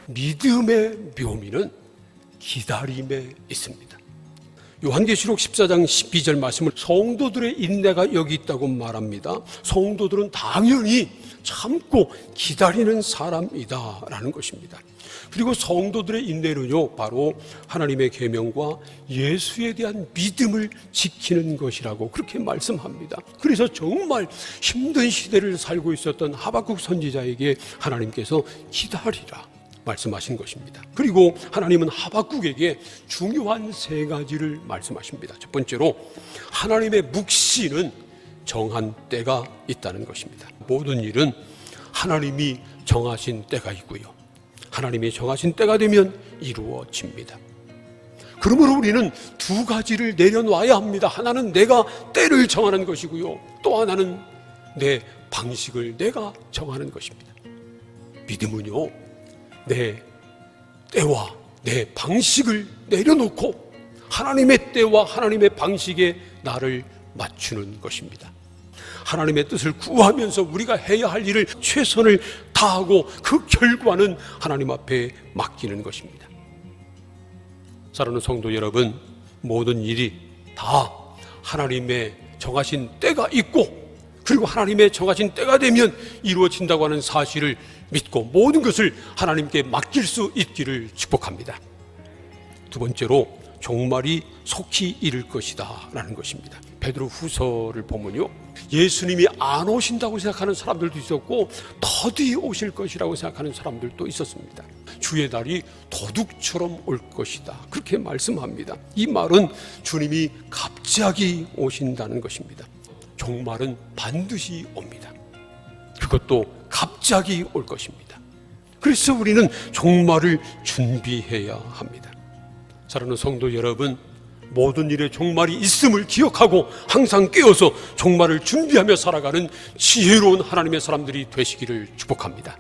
믿음의 묘미는 기다림에 있습니다. 요한계시록 14장 12절 말씀을 성도들의 인내가 여기 있다고 말합니다. 성도들은 당연히 참고 기다리는 사람이다라는 것입니다. 그리고 성도들의 인내는요, 바로 하나님의 계명과 예수에 대한 믿음을 지키는 것이라고 그렇게 말씀합니다. 그래서 정말 힘든 시대를 살고 있었던 하박국 선지자에게 하나님께서 기다리라 말씀하신 것입니다. 그리고 하나님은 하박국에게 중요한 세 가지를 말씀하십니다. 첫 번째로 하나님의 묵시는 정한 때가 있다는 것입니다. 모든 일은 하나님이 정하신 때가 있고요, 하나님이 정하신 때가 되면 이루어집니다. 그러므로 우리는 두 가지를 내려놔야 합니다. 하나는 내가 때를 정하는 것이고요, 또 하나는 내 방식을 내가 정하는 것입니다. 믿음은요, 내 때와 내 방식을 내려놓고 하나님의 때와 하나님의 방식에 나를 맞추는 것입니다. 하나님의 뜻을 구하면서 우리가 해야 할 일을 최선을 다하고 그 결과는 하나님 앞에 맡기는 것입니다. 사랑하는 성도 여러분, 모든 일이 다 하나님의 정하신 때가 있고, 그리고 하나님의 정하신 때가 되면 이루어진다고 하는 사실을 믿고 모든 것을 하나님께 맡길 수 있기를 축복합니다. 두 번째로 종말이 속히 이를 것이다 라는 것입니다. 베드로 후서를 보면요, 예수님이 안 오신다고 생각하는 사람들도 있었고 더디 오실 것이라고 생각하는 사람들도 있었습니다. 주의 날이 도둑처럼 올 것이다, 그렇게 말씀합니다. 이 말은 주님이 갑자기 오신다는 것입니다. 종말은 반드시 옵니다. 그것도 갑자기 올 것입니다. 그래서 우리는 종말을 준비해야 합니다. 사랑하는 성도 여러분, 모든 일에 종말이 있음을 기억하고 항상 깨어서 종말을 준비하며 살아가는 지혜로운 하나님의 사람들이 되시기를 축복합니다.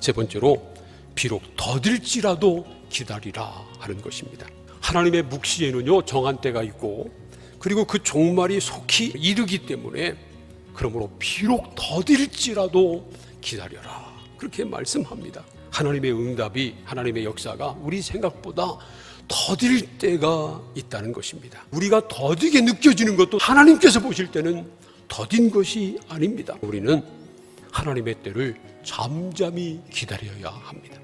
세 번째로, 비록 더딜지라도 기다리라 하는 것입니다. 하나님의 묵시에는요, 정한 때가 있고, 그리고 그 종말이 속히 이르기 때문에 그러므로 비록 더딜지라도 기다려라, 그렇게 말씀합니다. 하나님의 응답이, 하나님의 역사가 우리 생각보다 더딜 때가 있다는 것입니다. 우리가 더디게 느껴지는 것도 하나님께서 보실 때는 더딘 것이 아닙니다. 우리는 하나님의 때를 잠잠히 기다려야 합니다.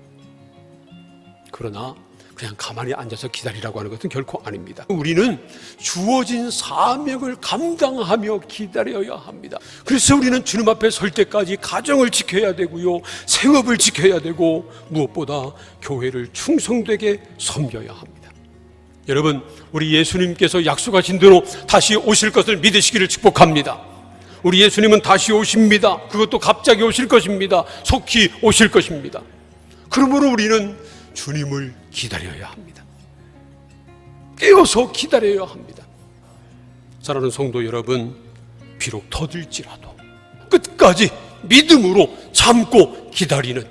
그러나 그냥 가만히 앉아서 기다리라고 하는 것은 결코 아닙니다. 우리는 주어진 사명을 감당하며 기다려야 합니다. 그래서 우리는 주님 앞에 설 때까지 가정을 지켜야 되고요, 생업을 지켜야 되고, 무엇보다 교회를 충성되게 섬겨야 합니다. 여러분, 우리 예수님께서 약속하신 대로 다시 오실 것을 믿으시기를 축복합니다. 우리 예수님은 다시 오십니다. 그것도 갑자기 오실 것입니다. 속히 오실 것입니다. 그러므로 우리는 주님을 기다려야 합니다. 깨어서 기다려야 합니다. 사랑하는 성도 여러분, 비록 더딜지라도 끝까지 믿음으로 참고 기다리는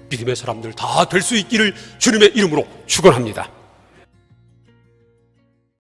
믿음의 사람들 다 될 수 있기를 주님의 이름으로 축원합니다.